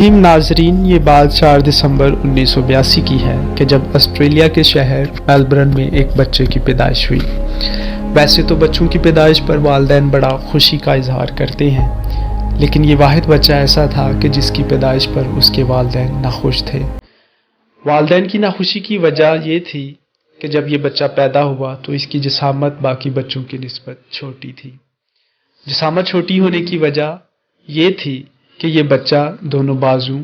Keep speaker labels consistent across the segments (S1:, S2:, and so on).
S1: नाजरीन, ये बात 4 दिसंबर 1982 की है कि जब ऑस्ट्रेलिया के शहर मेलबर्न में एक बच्चे की पैदाइश हुई। वैसे तो बच्चों की पैदाइश पर वालिदैन बड़ा खुशी का इजहार करते हैं, लेकिन ये वाहिद बच्चा ऐसा था कि जिसकी पैदाइश पर उसके वालिदैन नाखुश थे। वालिदैन की नाखुशी की वजह ये थी कि जब ये बच्चा पैदा हुआ तो इसकी जिसामत बाकी बच्चों की निस्बत छोटी थी। जिसामत छोटी होने की वजह ये थी कि ये बच्चा दोनों बाजू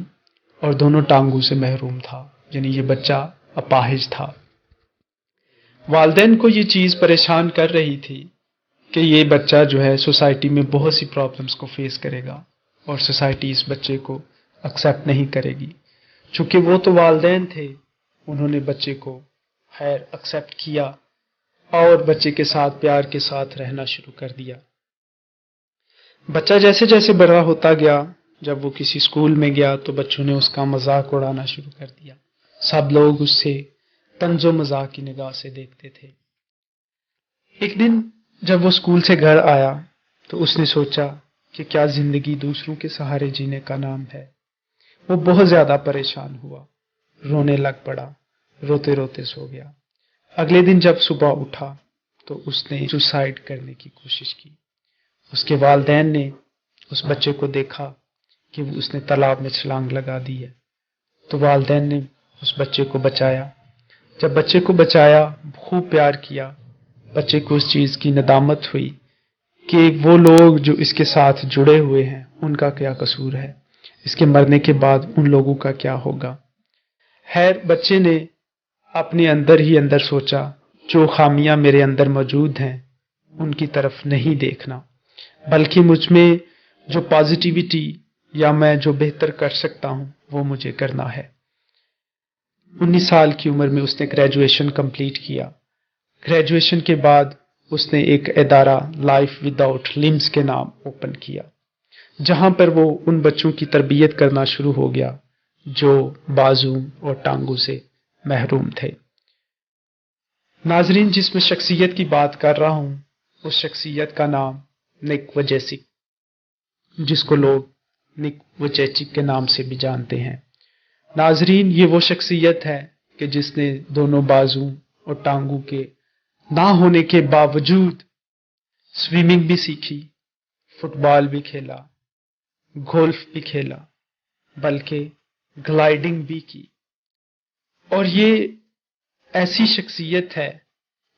S1: और दोनों टांगों से महरूम था, यानी ये बच्चा अपाहिज था। वालिदैन को ये चीज़ परेशान कर रही थी कि ये बच्चा जो है सोसाइटी में बहुत सी प्रॉब्लम्स को फेस करेगा और सोसाइटी इस बच्चे को एक्सेप्ट नहीं करेगी। चूँकि वो तो वालिदैन थे, उन्होंने बच्चे को खैर एक्सेप्ट किया और बच्चे के साथ प्यार के साथ रहना शुरू कर दिया। बच्चा जैसे जैसे बड़ा होता गया, जब वो किसी स्कूल में गया तो बच्चों ने उसका मजाक उड़ाना शुरू कर दिया। सब लोग उससे तंजो मजाक की निगाह से देखते थे। एक दिन जब वो स्कूल से घर आया तो उसने सोचा कि क्या जिंदगी दूसरों के सहारे जीने का नाम है। वो बहुत ज्यादा परेशान हुआ, रोने लग पड़ा, रोते रोते सो गया। अगले दिन जब सुबह उठा तो उसने सुसाइड करने की कोशिश की। उसके वालिदैन ने उस बच्चे को देखा कि उसने तालाब में छलांग लगा दी है, तो वालिदैन ने उस बच्चे को बचाया। जब बच्चे को बचाया, खूब प्यार किया, बच्चे को उस चीज़ की नदामत हुई कि वो लोग जो इसके साथ जुड़े हुए हैं उनका क्या कसूर है, इसके मरने के बाद उन लोगों का क्या होगा। खैर, बच्चे ने अपने अंदर ही अंदर सोचा, जो खामियां मेरे अंदर मौजूद हैं उनकी तरफ नहीं देखना, बल्कि मुझ में जो पॉजिटिविटी या मैं जो बेहतर कर सकता हूं वो मुझे करना है। 19 साल की उम्र में उसने ग्रेजुएशन कंप्लीट किया। ग्रेजुएशन के बाद उसने एक इदारा लाइफ विदाउट लिम्स के नाम ओपन किया, जहां पर वो उन बच्चों की तरबियत करना शुरू हो गया जो बाजू और टांगों से महरूम थे। नाजरीन, जिस मैं शख्सियत की बात कर रहा हूं उस शख्सियत का नाम निक वुजाचिक, जिसको लोग निक वुजाचिक के नाम से भी जानते हैं। नाजरीन, ये वो शख्सियत है कि जिसने दोनों बाजू और टांगों के ना होने के बावजूद स्विमिंग भी सीखी, फुटबॉल भी खेला, गोल्फ भी खेला, बल्कि ग्लाइडिंग भी की। और ये ऐसी शख्सियत है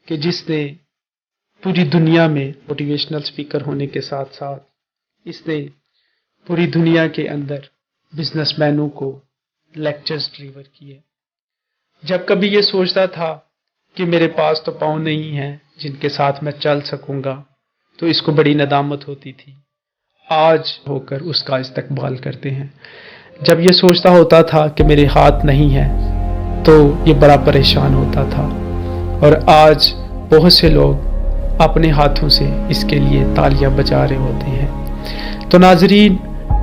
S1: कि जिसने पूरी दुनिया में मोटिवेशनल स्पीकर होने के साथ साथ इसने पूरी दुनिया के अंदर बिजनेसमैनों को लेक्चर्स डिलीवर किए। जब कभी ये सोचता था कि मेरे पास तो पाँव नहीं हैं जिनके साथ मैं चल सकूंगा, तो इसको बड़ी नदामत होती थी। आज होकर उसका इस्तकबाल करते हैं। जब ये सोचता होता था कि मेरे हाथ नहीं हैं, तो ये बड़ा परेशान होता था। और आज बहुत से लोग अपने हाथों से इसके लिए तालियां बजा रहे होते हैं। तो नाजरीन,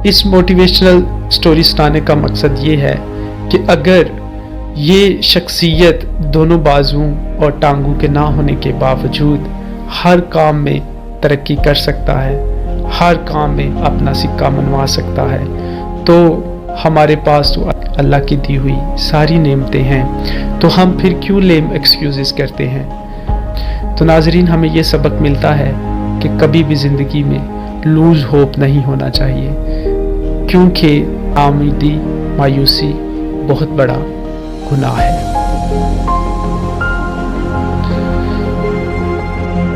S1: इस मोटिवेशनल स्टोरी सुनाने का मकसद ये है कि अगर ये शख्सियत दोनों बाजुओं और टांगों के ना होने के बावजूद हर काम में तरक्की कर सकता है, हर काम में अपना सिक्का मनवा सकता है, तो हमारे पास तो अल्लाह की दी हुई सारी नेमतें हैं, तो हम फिर क्यों लेम एक्सक्यूजेस करते हैं। तो नाजरीन, हमें ये सबक मिलता है कि कभी भी ज़िंदगी में लूज होप नहीं होना चाहिए, क्योंकि आमीदी मायूसी बहुत बड़ा गुनाह है।